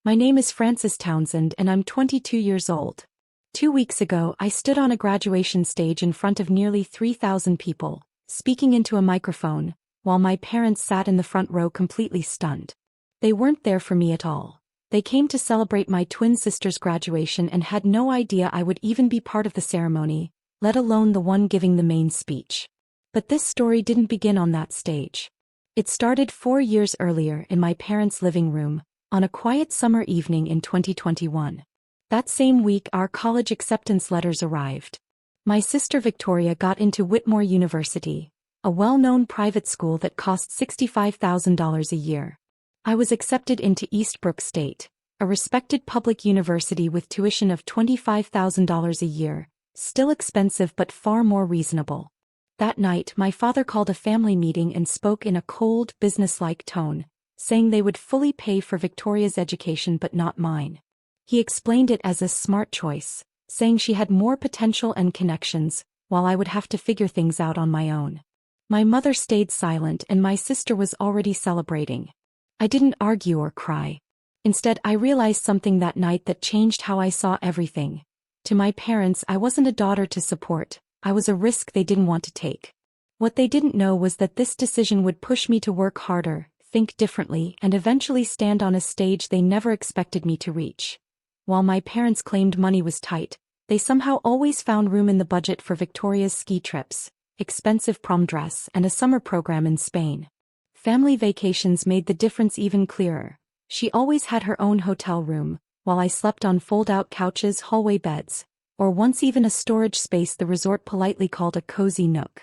My name is Frances Townsend and I'm 22 years old. 2 weeks ago, I stood on a graduation stage in front of nearly 3,000 people, speaking into a microphone, while my parents sat in the front row completely stunned. They weren't there for me at all. They came to celebrate my twin sister's graduation and had no idea I would even be part of the ceremony, let alone the one giving the main speech. But this story didn't begin on that stage. It started 4 years earlier in my parents' living room, on a quiet summer evening in 2021. That same week our college acceptance letters arrived. My sister Victoria got into Whitmore University, a well-known private school that cost $65,000 a year. I was accepted into Eastbrook State, a respected public university with tuition of $25,000 a year, still expensive but far more reasonable. That night my father called a family meeting and spoke in a cold, businesslike tone, saying they would fully pay for Victoria's education but not mine. He explained it as a smart choice, saying she had more potential and connections, while I would have to figure things out on my own. My mother stayed silent and my sister was already celebrating. I didn't argue or cry. Instead, I realized something that night that changed how I saw everything. To my parents, I wasn't a daughter to support, I was a risk they didn't want to take. What they didn't know was that this decision would push me to work harder, think differently, and eventually stand on a stage they never expected me to reach. While my parents claimed money was tight, they somehow always found room in the budget for Victoria's ski trips, expensive prom dress, and a summer program in Spain. Family vacations made the difference even clearer. She always had her own hotel room, while I slept on fold-out couches, hallway beds, or once even a storage space the resort politely called a cozy nook.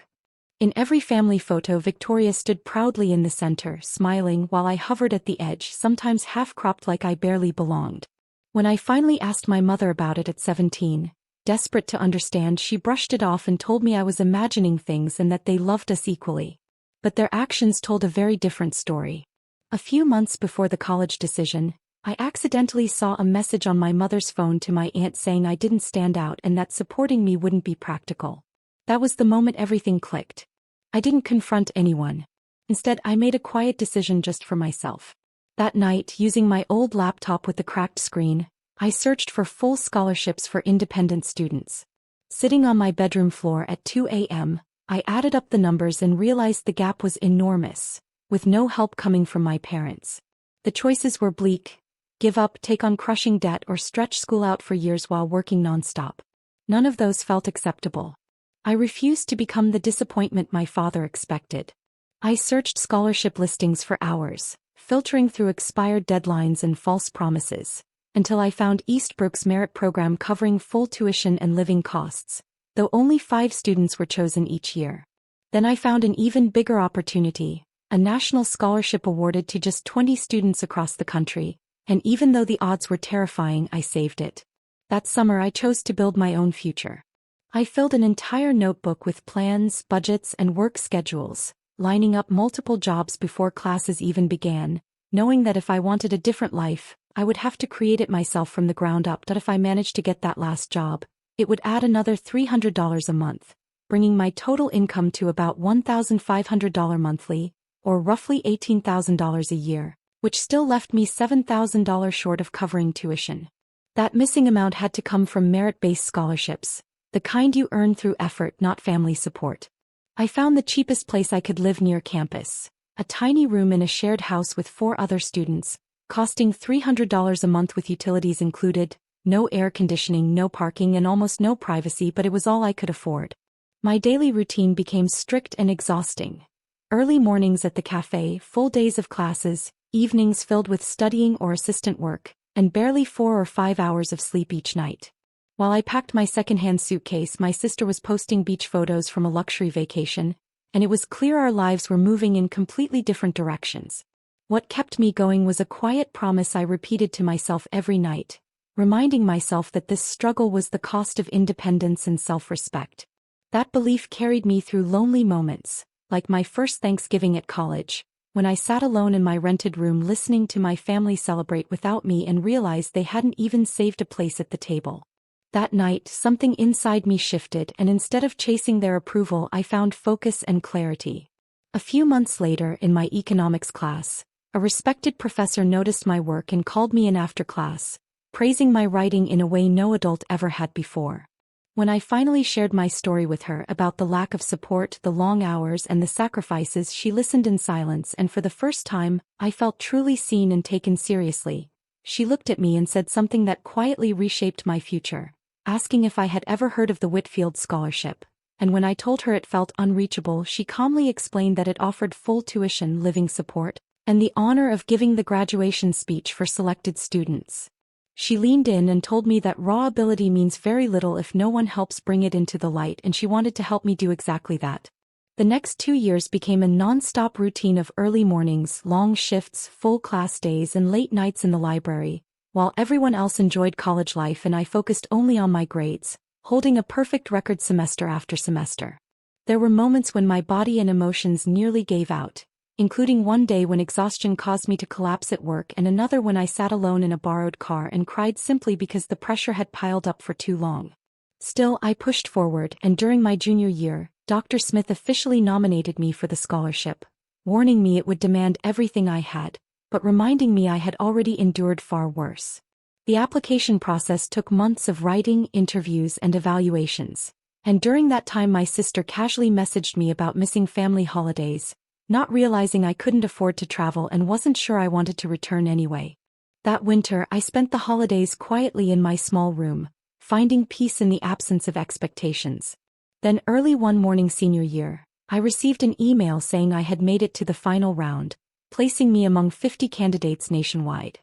In every family photo, Victoria stood proudly in the center, smiling while I hovered at the edge, sometimes half-cropped like I barely belonged. When I finally asked my mother about it at 17, desperate to understand, she brushed it off and told me I was imagining things and that they loved us equally. But their actions told a very different story. A few months before the college decision, I accidentally saw a message on my mother's phone to my aunt saying I didn't stand out and that supporting me wouldn't be practical. That was the moment everything clicked. I didn't confront anyone. Instead, I made a quiet decision just for myself. That night, using my old laptop with the cracked screen, I searched for full scholarships for independent students. Sitting on my bedroom floor at 2 a.m., I added up the numbers and realized the gap was enormous, with no help coming from my parents. The choices were bleak: give up, take on crushing debt, or stretch school out for years while working nonstop. None of those felt acceptable. I refused to become the disappointment my father expected. I searched scholarship listings for hours, filtering through expired deadlines and false promises, until I found Eastbrook's merit program covering full tuition and living costs, though only 5 students were chosen each year. Then I found an even bigger opportunity, a national scholarship awarded to just 20 students across the country, and even though the odds were terrifying, I saved it. That summer I chose to build my own future. I filled an entire notebook with plans, budgets, and work schedules, lining up multiple jobs before classes even began, knowing that if I wanted a different life, I would have to create it myself from the ground up. That if I managed to get that last job, it would add another $300 a month, bringing my total income to about $1,500 monthly, or roughly $18,000 a year, which still left me $7,000 short of covering tuition. That missing amount had to come from merit-based scholarships, the kind you earn through effort, not family support. I found the cheapest place I could live near campus, a tiny room in a shared house with 4 other students, costing $300 a month with utilities included, no air conditioning, no parking, and almost no privacy, but it was all I could afford. My daily routine became strict and exhausting. Early mornings at the cafe, full days of classes, evenings filled with studying or assistant work, and barely 4 or 5 hours of sleep each night. While I packed my secondhand suitcase, my sister was posting beach photos from a luxury vacation, and it was clear our lives were moving in completely different directions. What kept me going was a quiet promise I repeated to myself every night, reminding myself that this struggle was the cost of independence and self-respect. That belief carried me through lonely moments, like my first Thanksgiving at college, when I sat alone in my rented room listening to my family celebrate without me and realized they hadn't even saved a place at the table. That night, something inside me shifted, and instead of chasing their approval, I found focus and clarity. A few months later, in my economics class, A respected professor noticed my work and called me in after class, praising my writing in a way no adult ever had before. When I finally shared my story with her about the lack of support, the long hours, and the sacrifices, she listened in silence, and for the first time, I felt truly seen and taken seriously. She looked at me and said something that quietly reshaped my future, asking if I had ever heard of the Whitfield Scholarship. And when I told her it felt unreachable, she calmly explained that it offered full tuition, living support, and the honor of giving the graduation speech for selected students. She leaned in and told me that raw ability means very little if no one helps bring it into the light, and she wanted to help me do exactly that. The next 2 years became a non-stop routine of early mornings, long shifts, full class days, and late nights in the library, while everyone else enjoyed college life and I focused only on my grades, holding a perfect record semester after semester. There were moments when my body and emotions nearly gave out, including one day when exhaustion caused me to collapse at work and another when I sat alone in a borrowed car and cried simply because the pressure had piled up for too long. Still, I pushed forward, and during my junior year, Dr. Smith officially nominated me for the scholarship, warning me it would demand everything I had, but reminding me I had already endured far worse. The application process took months of writing, interviews, and evaluations, and during that time my sister casually messaged me about missing family holidays, not realizing I couldn't afford to travel and wasn't sure I wanted to return anyway. That winter, I spent the holidays quietly in my small room, finding peace in the absence of expectations. Then early one morning senior year, I received an email saying I had made it to the final round, placing me among 50 candidates nationwide.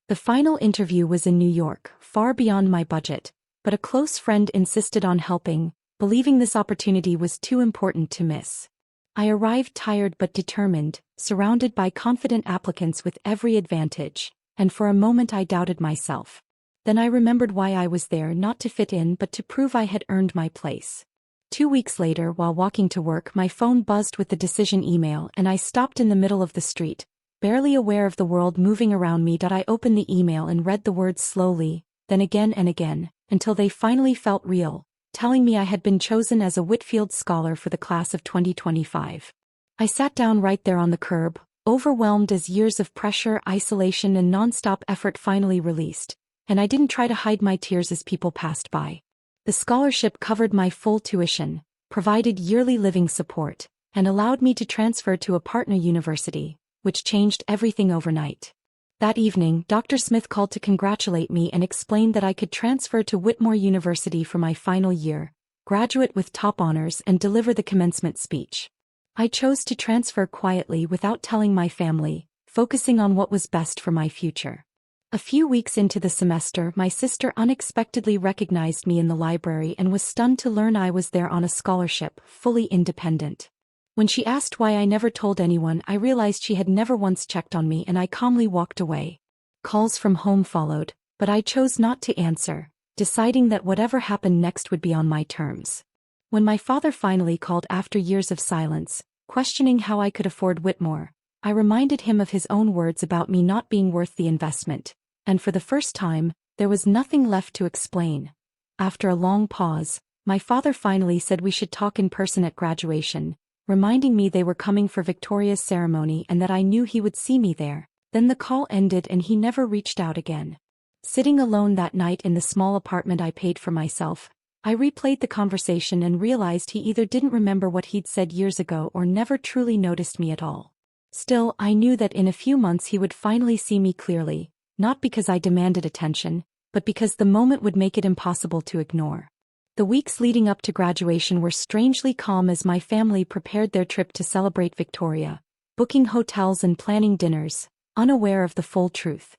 The final interview was in New York, far beyond my budget, but a close friend insisted on helping, believing this opportunity was too important to miss. I arrived tired but determined, surrounded by confident applicants with every advantage, and for a moment I doubted myself. Then I remembered why I was there, not to fit in but to prove I had earned my place. 2 weeks later, while walking to work, my phone buzzed with the decision email and I stopped in the middle of the street, barely aware of the world moving around me. I opened the email and read the words slowly, then again and again, until they finally felt real, telling me I had been chosen as a Whitfield Scholar for the class of 2025. I sat down right there on the curb, overwhelmed as years of pressure, isolation, and non-stop effort finally released, and I didn't try to hide my tears as people passed by. The scholarship covered my full tuition, provided yearly living support, and allowed me to transfer to a partner university, which changed everything overnight. That evening, Dr. Smith called to congratulate me and explained that I could transfer to Whitmore University for my final year, graduate with top honors, and deliver the commencement speech. I chose to transfer quietly without telling my family, focusing on what was best for my future. A few weeks into the semester, my sister unexpectedly recognized me in the library and was stunned to learn I was there on a scholarship, fully independent. When she asked why I never told anyone, I realized she had never once checked on me, and I calmly walked away. Calls from home followed, but I chose not to answer, deciding that whatever happened next would be on my terms. When my father finally called after years of silence, questioning how I could afford Whitmore, I reminded him of his own words about me not being worth the investment, and for the first time, there was nothing left to explain. After a long pause, my father finally said we should talk in person at graduation, reminding me they were coming for Victoria's ceremony and that I knew he would see me there. Then the call ended and he never reached out again. Sitting alone that night in the small apartment I paid for myself, I replayed the conversation and realized he either didn't remember what he'd said years ago or never truly noticed me at all. Still, I knew that in a few months he would finally see me clearly, not because I demanded attention, but because the moment would make it impossible to ignore. The weeks leading up to graduation were strangely calm as my family prepared their trip to celebrate Victoria, booking hotels and planning dinners, unaware of the full truth.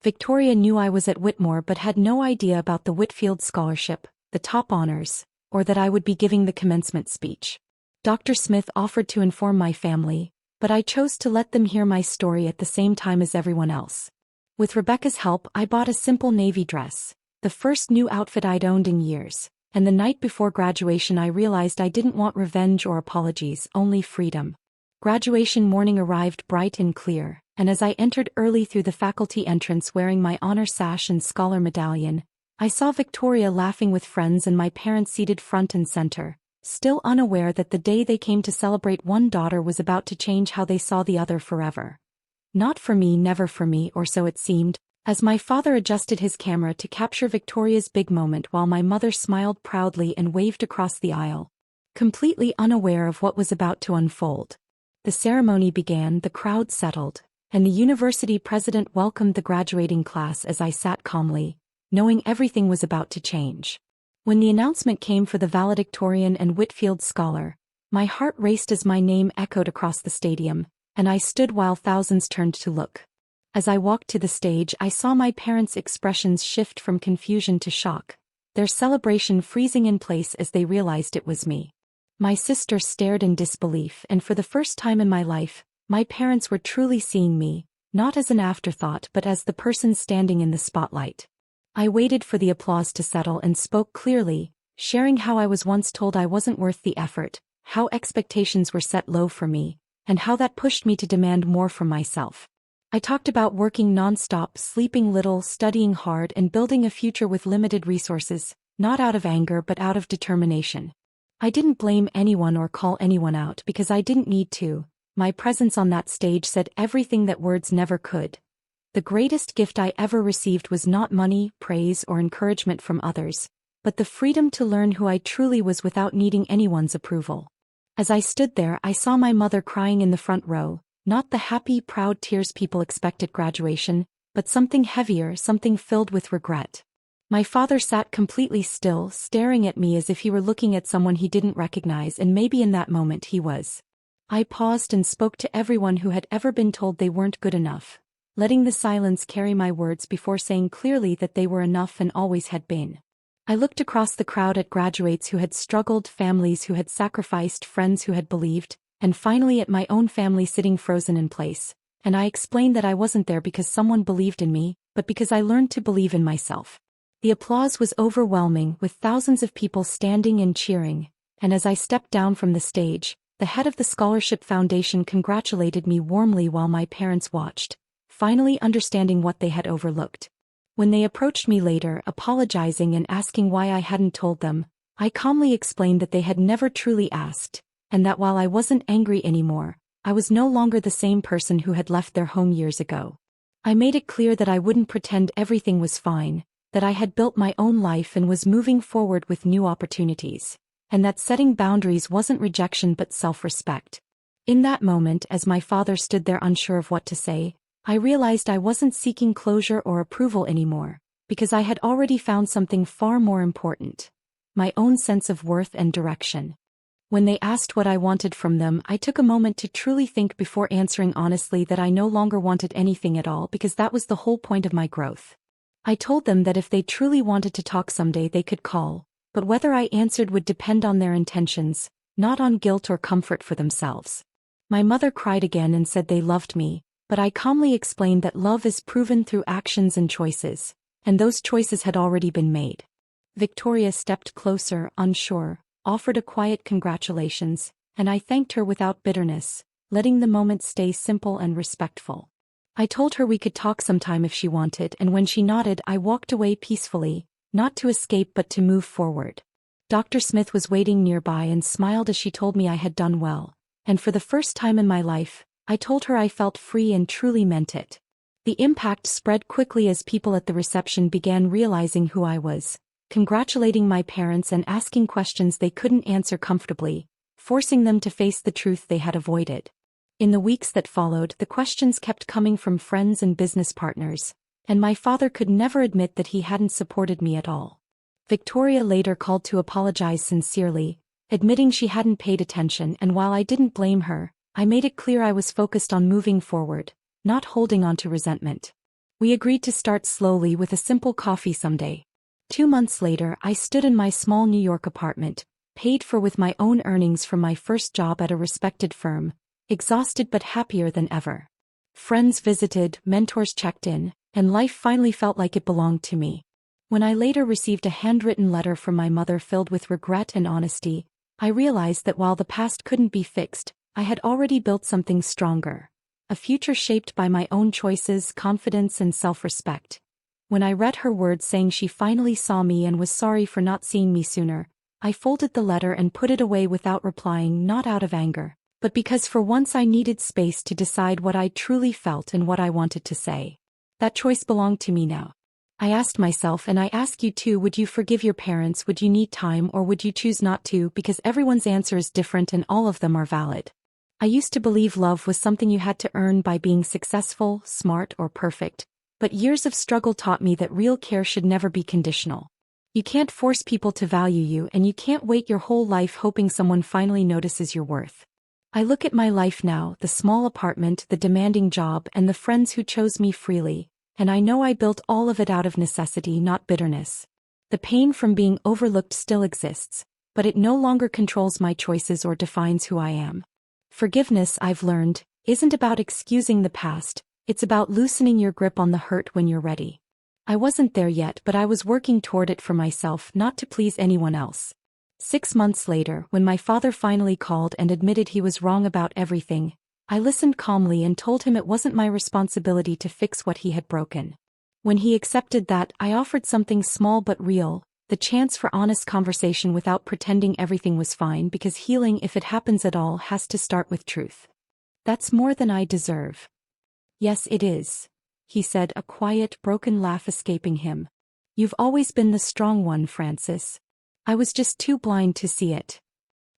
Victoria knew I was at Whitmore but had no idea about the Whitfield Scholarship, the top honors, or that I would be giving the commencement speech. Dr. Smith offered to inform my family, but I chose to let them hear my story at the same time as everyone else. With Rebecca's help, I bought a simple navy dress, the first new outfit I'd owned in years, and the night before graduation I realized I didn't want revenge or apologies, only freedom. Graduation morning arrived bright and clear, and as I entered early through the faculty entrance wearing my honor sash and scholar medallion, I saw Victoria laughing with friends and my parents seated front and center, still unaware that the day they came to celebrate one daughter was about to change how they saw the other forever. Not for me, never for me, or so it seemed, as my father adjusted his camera to capture Victoria's big moment while my mother smiled proudly and waved across the aisle, completely unaware of what was about to unfold. The ceremony began, the crowd settled, and the university president welcomed the graduating class as I sat calmly, knowing everything was about to change. When the announcement came for the valedictorian and Whitfield scholar, my heart raced as my name echoed across the stadium, and I stood while thousands turned to look. As I walked to the stage, I saw my parents' expressions shift from confusion to shock, their celebration freezing in place as they realized it was me. My sister stared in disbelief, and for the first time in my life, my parents were truly seeing me, not as an afterthought but as the person standing in the spotlight. I waited for the applause to settle and spoke clearly, sharing how I was once told I wasn't worth the effort, how expectations were set low for me, and how that pushed me to demand more from myself. I talked about working non-stop, sleeping little, studying hard, and building a future with limited resources, not out of anger but out of determination. I didn't blame anyone or call anyone out because I didn't need to. My presence on that stage said everything that words never could. The greatest gift I ever received was not money, praise, or encouragement from others, but the freedom to learn who I truly was without needing anyone's approval. As I stood there, I saw my mother crying in the front row, not the happy, proud tears people expect at graduation, but something heavier, something filled with regret. My father sat completely still, staring at me as if he were looking at someone he didn't recognize, and maybe in that moment he was. I paused and spoke to everyone who had ever been told they weren't good enough, letting the silence carry my words before saying clearly that they were enough and always had been. I looked across the crowd at graduates who had struggled, families who had sacrificed, friends who had believed, and finally at my own family sitting frozen in place, and I explained that I wasn't there because someone believed in me, but because I learned to believe in myself. The applause was overwhelming, with thousands of people standing and cheering, and as I stepped down from the stage, the head of the Scholarship Foundation congratulated me warmly while my parents watched, finally understanding what they had overlooked. When they approached me later, apologizing and asking why I hadn't told them, I calmly explained that they had never truly asked, and that while I wasn't angry anymore, I was no longer the same person who had left their home years ago. I made it clear that I wouldn't pretend everything was fine, that I had built my own life and was moving forward with new opportunities, and that setting boundaries wasn't rejection but self-respect. In that moment, as my father stood there unsure of what to say, I realized I wasn't seeking closure or approval anymore, because I had already found something far more important: my own sense of worth and direction. When they asked what I wanted from them, I took a moment to truly think before answering honestly that I no longer wanted anything at all, because that was the whole point of my growth. I told them that if they truly wanted to talk someday they could call, but whether I answered would depend on their intentions, not on guilt or comfort for themselves. My mother cried again and said they loved me, but I calmly explained that love is proven through actions and choices, and those choices had already been made. Victoria stepped closer, unsure, offered a quiet congratulations, and I thanked her without bitterness, letting the moment stay simple and respectful. I told her we could talk sometime if she wanted, and when she nodded, I walked away peacefully, not to escape but to move forward. Dr. Smith was waiting nearby and smiled as she told me I had done well, and for the first time in my life, I told her I felt free and truly meant it. The impact spread quickly as people at the reception began realizing who I was, congratulating my parents and asking questions they couldn't answer comfortably, forcing them to face the truth they had avoided. In the weeks that followed, the questions kept coming from friends and business partners, and my father could never admit that he hadn't supported me at all. Victoria later called to apologize sincerely, admitting she hadn't paid attention, and while I didn't blame her, I made it clear I was focused on moving forward, not holding on to resentment. We agreed to start slowly with a simple coffee someday. 2 months later, I stood in my small New York apartment, paid for with my own earnings from my first job at a respected firm, exhausted but happier than ever. Friends visited, mentors checked in, and life finally felt like it belonged to me. When I later received a handwritten letter from my mother filled with regret and honesty, I realized that while the past couldn't be fixed, I had already built something stronger, a future shaped by my own choices, confidence, and self-respect. When I read her words saying she finally saw me and was sorry for not seeing me sooner, I folded the letter and put it away without replying, not out of anger, but because for once I needed space to decide what I truly felt and what I wanted to say. That choice belonged to me now. I asked myself, and I ask you too, would you forgive your parents, would you need time, or would you choose not to? Because everyone's answer is different and all of them are valid. I used to believe love was something you had to earn by being successful, smart, or perfect, but years of struggle taught me that real care should never be conditional. You can't force people to value you, and you can't wait your whole life hoping someone finally notices your worth. I look at my life now, the small apartment, the demanding job, and the friends who chose me freely, and I know I built all of it out of necessity, not bitterness. The pain from being overlooked still exists, but it no longer controls my choices or defines who I am. Forgiveness, I've learned, isn't about excusing the past, it's about loosening your grip on the hurt when you're ready. I wasn't there yet, but I was working toward it for myself, not to please anyone else. 6 months later, when my father finally called and admitted he was wrong about everything, I listened calmly and told him it wasn't my responsibility to fix what he had broken. When he accepted that, I offered something small but real, the chance for honest conversation without pretending everything was fine, because healing, if it happens at all, has to start with truth. That's more than I deserve. Yes, it is, he said, a quiet, broken laugh escaping him. You've always been the strong one, Francis. I was just too blind to see it.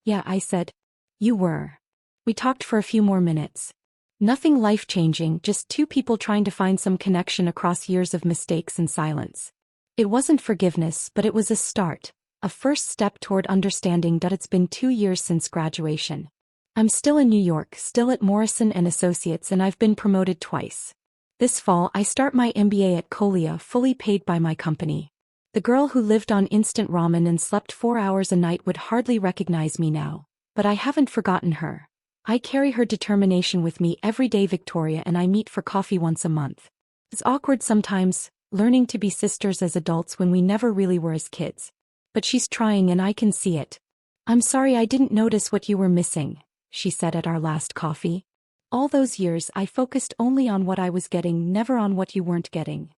Yeah, I said. You were. We talked for a few more minutes. Nothing life-changing, just two people trying to find some connection across years of mistakes and silence. It wasn't forgiveness, but it was a start, a first step toward understanding that it's been 2 years since graduation. I'm still in New York, still at Morrison & Associates, and I've been promoted twice. This fall I start my MBA at Kolia, fully paid by my company. The girl who lived on instant ramen and slept 4 hours a night would hardly recognize me now, but I haven't forgotten her. I carry her determination with me every day, Victoria, and I meet for coffee once a month. It's awkward sometimes, learning to be sisters as adults when we never really were as kids. But she's trying and I can see it. I'm sorry I didn't notice what you were missing, she said at our last coffee. All those years I focused only on what I was getting, never on what you weren't getting.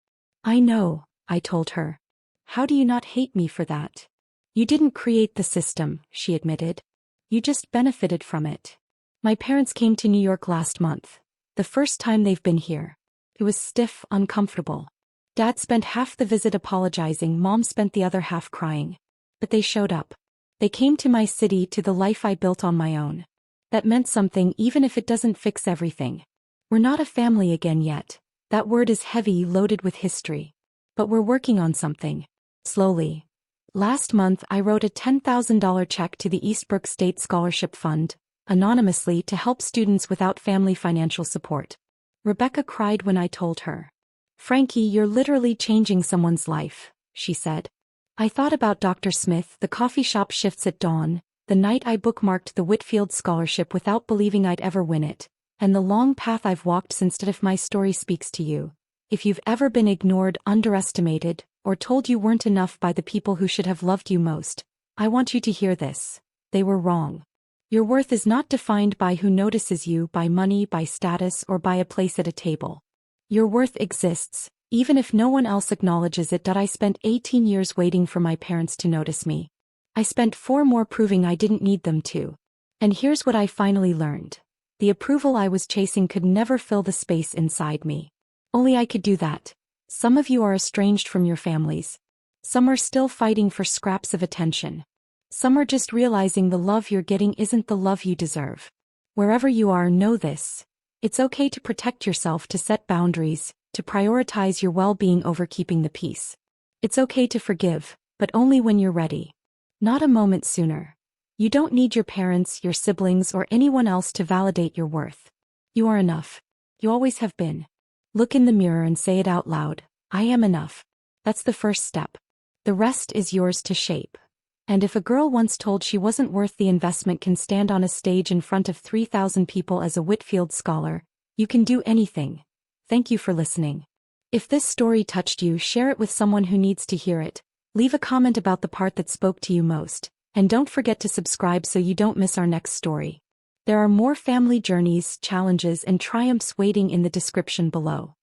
I know, I told her. How do you not hate me for that? You didn't create the system, she admitted. You just benefited from it. My parents came to New York last month, the first time they've been here. It was stiff, uncomfortable. Dad spent half the visit apologizing, Mom spent the other half crying. But they showed up. They came to my city, to the life I built on my own. That meant something, even if it doesn't fix everything. We're not a family again yet. That word is heavy, loaded with history. But we're working on something. Slowly. Last month I wrote a $10,000 check to the Eastbrook State Scholarship Fund, anonymously, to help students without family financial support. Rebecca cried when I told her. Frankie, you're literally changing someone's life, she said. I thought about Dr. Smith, the coffee shop shifts at dawn, the night I bookmarked the Whitfield Scholarship without believing I'd ever win it, and the long path I've walked since. If my story speaks to you, if you've ever been ignored, underestimated, or told you weren't enough by the people who should have loved you most, I want you to hear this. They were wrong. Your worth is not defined by who notices you, by money, by status, or by a place at a table. Your worth exists, even if no one else acknowledges it. That I spent 18 years waiting for my parents to notice me. I spent 4 more proving I didn't need them to. And here's what I finally learned. The approval I was chasing could never fill the space inside me. Only I could do that. Some of you are estranged from your families. Some are still fighting for scraps of attention. Some are just realizing the love you're getting isn't the love you deserve. Wherever you are, know this. It's okay to protect yourself, to set boundaries, to prioritize your well-being over keeping the peace. It's okay to forgive, but only when you're ready. Not a moment sooner. You don't need your parents, your siblings, or anyone else to validate your worth. You are enough. You always have been. Look in the mirror and say it out loud. I am enough. That's the first step. The rest is yours to shape. And if a girl once told she wasn't worth the investment can stand on a stage in front of 3,000 people as a Whitfield scholar, you can do anything. Thank you for listening. If this story touched you, share it with someone who needs to hear it. Leave a comment about the part that spoke to you most. And don't forget to subscribe so you don't miss our next story. There are more family journeys, challenges, and triumphs waiting in the description below.